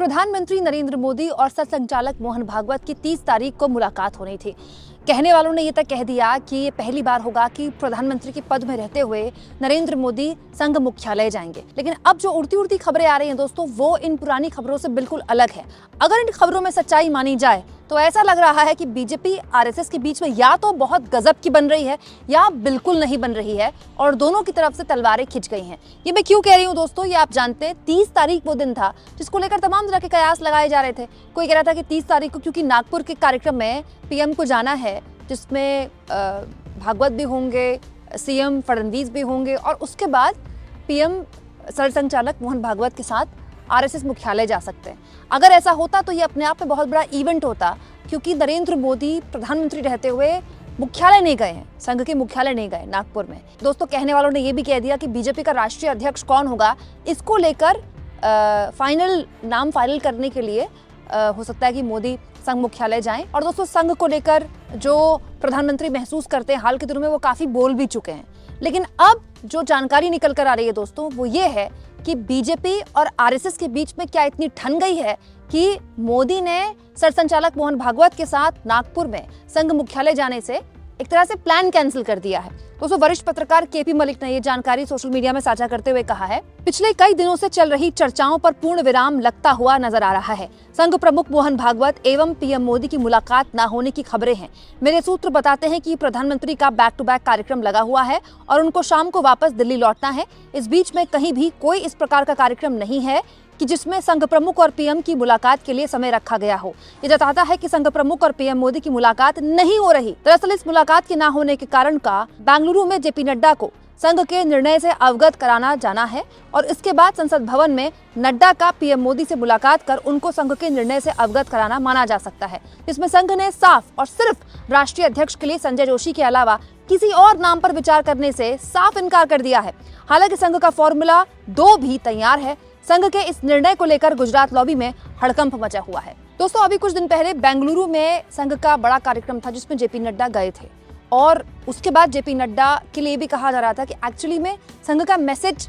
प्रधानमंत्री नरेंद्र मोदी और सरसंघचालक मोहन भागवत की 30 तारीख को मुलाकात होनी थी। कहने वालों ने ये तक कह दिया कि ये पहली बार होगा कि प्रधानमंत्री के पद में रहते हुए नरेंद्र मोदी संघ मुख्यालय जाएंगे। लेकिन अब जो उड़ती उड़ती खबरें आ रही हैं दोस्तों, वो इन पुरानी खबरों से बिल्कुल अलग है। अगर इन खबरों में सच्चाई मानी जाए तो ऐसा लग रहा है कि बीजेपी आरएसएस के बीच में या तो बहुत गजब की बन रही है या बिल्कुल नहीं बन रही है और दोनों की तरफ से तलवारें खिंच गई हैं। ये मैं क्यों कह रही हूँ दोस्तों, ये आप जानते हैं 30 तारीख वो दिन था जिसको लेकर तमाम तरह के कयास लगाए जा रहे थे। कोई कह रहा था कि 30 तारीख को क्योंकि नागपुर के कार्यक्रम में पीएम को जाना है जिसमें भागवत भी होंगे, सीएम फडणवीस भी होंगे और उसके बाद पीएम सरसंघचालक मोहन भागवत के साथ आरएसएस मुख्यालय जा सकते हैं। अगर ऐसा होता तो ये अपने आप में बहुत बड़ा इवेंट होता, क्योंकि नरेंद्र मोदी प्रधानमंत्री रहते हुए मुख्यालय नहीं गए हैं, संघ के मुख्यालय नहीं गए नागपुर में। दोस्तों, कहने वालों ने ये भी कह दिया कि बीजेपी का राष्ट्रीय अध्यक्ष कौन होगा, इसको लेकर नाम फाइनल करने के लिए हो सकता है कि मोदी संघ मुख्यालय जाएं। और दोस्तों, संघ को लेकर जो प्रधानमंत्री महसूस करते हैं हाल के दिनों में, वो काफी बोल भी चुके हैं। लेकिन अब जो जानकारी निकल कर आ रही है दोस्तों, वो ये है कि बीजेपी और आरएसएस के बीच में क्या इतनी ठन गई है कि मोदी ने सरसंघचालक मोहन भागवत के साथ नागपुर में संघ मुख्यालय जाने से एक तरह से प्लान कैंसिल कर दिया है। दोस्तों, वरिष्ठ पत्रकार केपी मलिक ने ये जानकारी सोशल मीडिया में साझा करते हुए कहा है, पिछले कई दिनों से चल रही चर्चाओं पर पूर्ण विराम लगता हुआ नजर आ रहा है। संघ प्रमुख मोहन भागवत एवं पीएम मोदी की मुलाकात न होने की खबरें हैं। मेरे सूत्र बताते हैं कि प्रधानमंत्री का बैक टू बैक कार्यक्रम लगा हुआ है और उनको शाम को वापस दिल्ली लौटना है। इस बीच में कहीं भी कोई इस प्रकार का कार्यक्रम नहीं है कि जिसमें संघ प्रमुख और पीएम की मुलाकात के लिए समय रखा गया हो। ये जताता है कि संघ प्रमुख और पीएम मोदी की मुलाकात नहीं हो रही। दरअसल इस मुलाकात के न होने के कारण का बेंगलुरु में जेपी नड्डा को संघ के निर्णय से अवगत कराना जाना है और इसके बाद संसद भवन में नड्डा का पीएम मोदी से मुलाकात कर उनको संघ के निर्णय से अवगत कराना माना जा सकता है। इसमें संघ ने साफ और सिर्फ राष्ट्रीय अध्यक्ष के लिए संजय जोशी के अलावा किसी और नाम पर विचार करने से साफ इनकार कर दिया है। हालांकि संघ का फॉर्मूला 2 भी तैयार है। संघ के इस निर्णय को लेकर गुजरात लॉबी में हड़कंप मचा हुआ है। दोस्तों, अभी कुछ दिन पहले बेंगलुरु में संघ का बड़ा कार्यक्रम था जिसमें जेपी नड्डा गए थे और उसके बाद जेपी नड्डा के लिए भी कहा जा रहा था कि एक्चुअली में संघ का मैसेज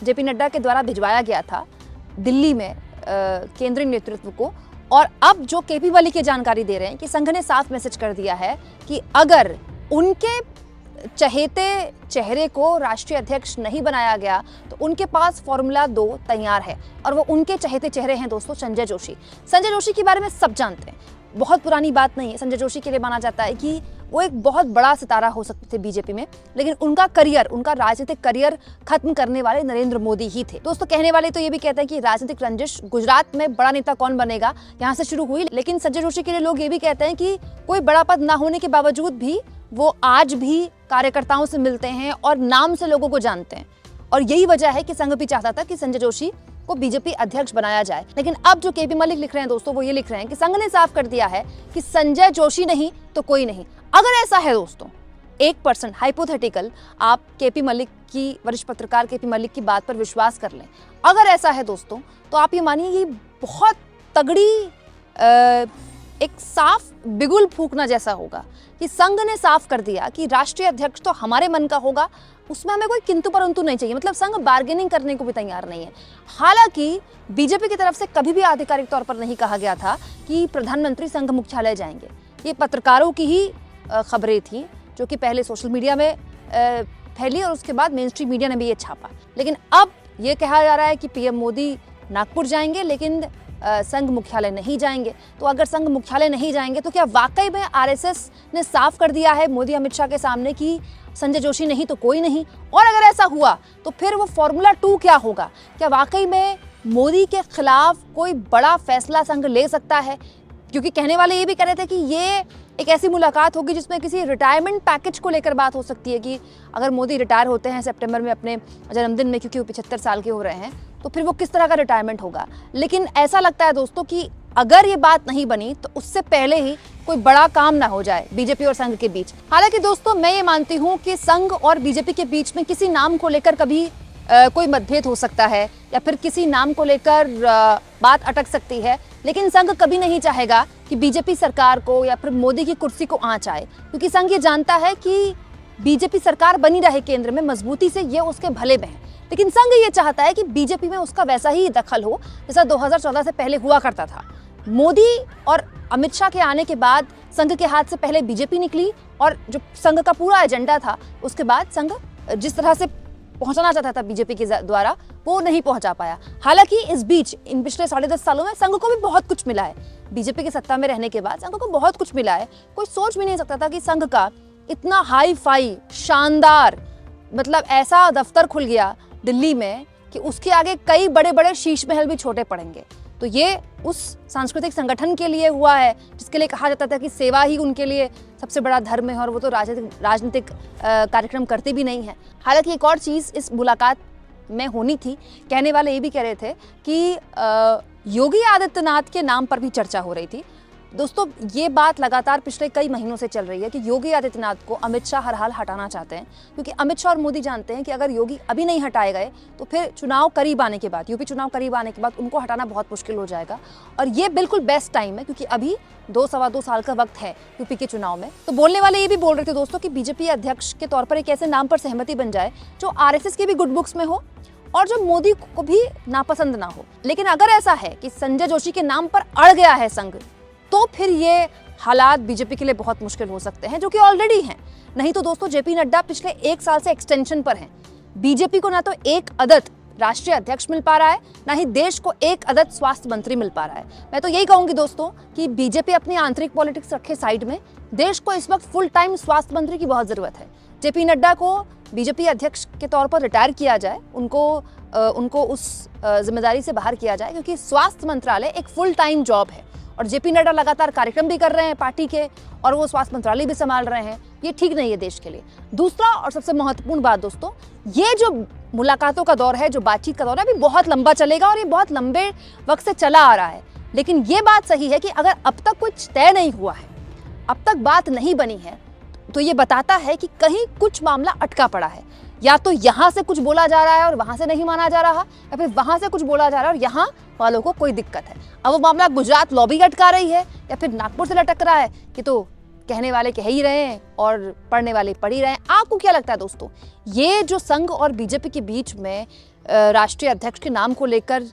जेपी नड्डा के द्वारा भिजवाया गया था दिल्ली में केंद्रीय नेतृत्व को। और अब जो केपी मलिक की जानकारी दे रहे हैं कि संघ ने साफ मैसेज कर दिया है कि अगर उनके चहेते चेहरे को राष्ट्रीय अध्यक्ष नहीं बनाया गया तो उनके पास फॉर्मूला 2 तैयार है और वो उनके चहेते चेहरे हैं दोस्तों संजय जोशी। संजय जोशी के बारे में सब जानते हैं, बहुत पुरानी बात नहीं है। संजय जोशी के लिए माना जाता है कि वो एक बहुत बड़ा सितारा हो सकते थे बीजेपी में, लेकिन उनका राजनीतिक करियर खत्म करने वाले नरेंद्र मोदी ही थे। दोस्तों, कहने वाले तो ये भी कहते हैं कि राजनीतिक रंजिश गुजरात में बड़ा नेता कौन बनेगा यहाँ से शुरू हुई, लेकिन संजय जोशी के लिए लोग ये भी कहते हैं कि कोई बड़ा पद ना होने के बावजूद भी वो आज भी कार्यकर्ताओं से मिलते हैं और नाम से लोगों को जानते हैं। और यही वजह है कि संघ भी चाहता था कि संजय जोशी को बीजेपी अध्यक्ष बनाया जाए। लेकिन अब जो केपी मलिक लिख रहे हैं दोस्तों, वो ये लिख रहे हैं कि संघ ने साफ कर दिया है कि संजय जोशी नहीं तो कोई नहीं। अगर ऐसा है दोस्तों, 1% हाइपोथेटिकल, आप केपी मलिक की, वरिष्ठ पत्रकार केपी मलिक की बात पर विश्वास कर लें। अगर ऐसा है दोस्तों, तो आप ये मानिए ये बहुत तगड़ी एक साफ बिगुल फूकना जैसा होगा कि संघ ने साफ कर दिया कि राष्ट्रीय अध्यक्ष तो हमारे मन का होगा, उसमें हमें कोई किंतु परंतु नहीं चाहिए। मतलब संघ बार्गेनिंग करने को भी तैयार नहीं है। हालांकि बीजेपी की तरफ से कभी भी आधिकारिक तौर पर नहीं कहा गया था कि प्रधानमंत्री संघ मुख्यालय जाएंगे। ये पत्रकारों की ही खबरें थी जो कि पहले सोशल मीडिया में फैली और उसके बाद मेन स्ट्रीम मीडिया ने भी ये छापा। लेकिन अब ये कहा जा रहा है कि पीएम मोदी नागपुर जाएंगे लेकिन संघ मुख्यालय नहीं जाएंगे। तो अगर संघ मुख्यालय नहीं जाएंगे तो क्या वाकई में आरएसएस ने साफ कर दिया है मोदी अमित शाह के सामने कि संजय जोशी नहीं तो कोई नहीं? और अगर ऐसा हुआ तो फिर वो फॉर्मूला 2 क्या होगा? क्या वाकई में मोदी के खिलाफ कोई बड़ा फैसला संघ ले सकता है? क्योंकि कहने वाले ये भी कह रहे थे कि ये एक ऐसी मुलाकात होगी जिसमें किसी रिटायरमेंट पैकेज को लेकर बात हो सकती है कि अगर मोदी रिटायर होते हैं सितंबर में अपने जन्मदिन में, क्योंकि वो 75 साल के हो रहे हैं, तो फिर वो किस तरह का रिटायरमेंट होगा। लेकिन ऐसा लगता है दोस्तों कि अगर ये बात नहीं बनी तो उससे पहले ही कोई बड़ा काम ना हो जाए बीजेपी और संघ के बीच। हालांकि दोस्तों, मैं ये मानती हूँ कि संघ और बीजेपी के बीच में किसी नाम को लेकर कभी कोई मतभेद हो सकता है या फिर किसी नाम को लेकर बात अटक सकती है, लेकिन संघ कभी नहीं चाहेगा कि बीजेपी सरकार को या फिर मोदी की कुर्सी को आंच आए, क्योंकि संघ ये जानता है कि बीजेपी सरकार बनी रहे केंद्र में मजबूती से, ये उसके भले में है। लेकिन संघ ये चाहता है कि बीजेपी में उसका वैसा ही दखल हो जैसा 2014 से पहले हुआ करता था। मोदी और अमित शाह के आने के बाद संघ के हाथ से पहले बीजेपी निकली और जो संघ का पूरा एजेंडा था उसके बाद संघ जिस तरह से पहुंचाना चाहता था बीजेपी के द्वारा वो नहीं पहुंचा पाया। हालांकि इस बीच इन पिछले 10.5 सालों में संघ को भी बहुत कुछ मिला है। बीजेपी के सत्ता में रहने के बाद संघ को बहुत कुछ मिला है। कोई सोच भी नहीं सकता था कि संघ का इतना हाई फाई शानदार मतलब ऐसा दफ्तर खुल गया दिल्ली में कि उसके आगे कई बड़े बड़े शीश महल भी छोटे पड़ेंगे। तो ये उस सांस्कृतिक संगठन के लिए हुआ है जिसके लिए कहा जाता था कि सेवा ही उनके लिए सबसे बड़ा धर्म है और वो तो राजनीतिक कार्यक्रम करते भी नहीं है। हालांकि एक और चीज़ इस मुलाकात में होनी थी। कहने वाले ये भी कह रहे थे कि योगी आदित्यनाथ के नाम पर भी चर्चा हो रही थी। दोस्तों ये बात लगातार पिछले कई महीनों से चल रही है कि योगी आदित्यनाथ को अमित शाह हर हाल हटाना चाहते हैं, क्योंकि अमित शाह और मोदी जानते हैं कि अगर योगी अभी नहीं हटाए गए तो फिर चुनाव करीब आने के बाद, यूपी चुनाव करीब आने के बाद उनको हटाना बहुत मुश्किल हो जाएगा। और ये बिल्कुल बेस्ट टाइम है क्योंकि अभी 2-2.25 साल का वक्त है यूपी के चुनाव में। तो बोलने वाले ये भी बोल रहे थे दोस्तों कि बीजेपी अध्यक्ष के तौर पर एक ऐसे नाम पर सहमति बन जाए जो RSS के भी गुड बुक्स में हो और जो मोदी को भी नापसंद ना हो। लेकिन अगर ऐसा है कि संजय जोशी के नाम पर अड़ गया है संघ, तो फिर ये हालात बीजेपी के लिए बहुत मुश्किल हो सकते हैं, जो कि ऑलरेडी हैं। नहीं तो दोस्तों जेपी नड्डा पिछले 1 साल से एक्सटेंशन पर हैं। बीजेपी को ना तो एक अदद राष्ट्रीय अध्यक्ष मिल पा रहा है, ना ही देश को एक अदद स्वास्थ्य मंत्री मिल पा रहा है। मैं तो यही कहूंगी दोस्तों कि बीजेपी अपनी आंतरिक पॉलिटिक्स रखे साइड में, देश को इस वक्त फुल टाइम स्वास्थ्य मंत्री की बहुत जरूरत है। जेपी नड्डा को बीजेपी अध्यक्ष के तौर पर रिटायर किया जाए, उनको उस जिम्मेदारी से बाहर किया जाए, क्योंकि स्वास्थ्य मंत्रालय एक फुल टाइम जॉब है और जेपी नड्डा लगातार कार्यक्रम भी कर रहे हैं पार्टी के और वो स्वास्थ्य मंत्रालय भी संभाल रहे हैं। ये ठीक नहीं है देश के लिए। दूसरा और सबसे महत्वपूर्ण बात दोस्तों, ये जो मुलाकातों का दौर है, जो बातचीत का दौर है, अभी बहुत लंबा चलेगा और ये बहुत लंबे वक्त से चला आ रहा है। लेकिन ये बात सही है कि अगर अब तक कुछ तय नहीं हुआ है, अब तक बात नहीं बनी है, तो ये बताता है कि कहीं कुछ मामला अटका पड़ा है। या तो यहाँ से कुछ बोला जा रहा है और वहां से नहीं माना जा रहा, या फिर वहां से कुछ बोला जा रहा है और यहाँ वालों को कोई दिक्कत है। अब वो मामला गुजरात लॉबी अटका रही है या फिर नागपुर से लटक रहा है कि तो कहने वाले कह ही रहे हैं और पढ़ने वाले पढ़ ही रहे हैं। आपको क्या लगता है दोस्तों, ये जो संघ और बीजेपी के बीच में राष्ट्रीय अध्यक्ष के नाम को लेकर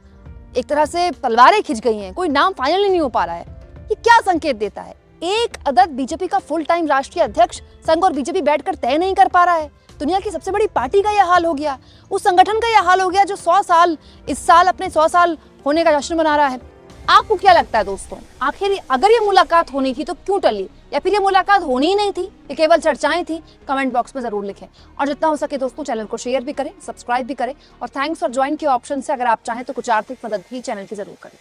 एक तरह से तलवारें खिंच गई हैं, कोई नाम फाइनल नहीं हो पा रहा है, ये क्या संकेत देता है? एक अदद बीजेपी का फुल टाइम राष्ट्रीय अध्यक्ष संघ और बीजेपी बैठकर तय नहीं कर पा रहा है। दुनिया की सबसे बड़ी पार्टी का यह हाल हो गया, उस संगठन का यह हाल हो गया जो 100 साल इस साल अपने 100 साल होने का जश्न मना रहा है। आपको क्या लगता है दोस्तों, आखिर अगर ये मुलाकात होनी थी तो क्यों टली, या फिर ये मुलाकात होनी ही नहीं थी, ये केवल चर्चाएं थी? कमेंट बॉक्स में जरूर लिखें और जितना हो सके दोस्तों चैनल को शेयर भी करें, सब्सक्राइब भी करें और थैंक्स फॉर ज्वाइन के ऑप्शन से अगर आप चाहें तो कुछ आर्थिक मदद भी चैनल की जरूर करें।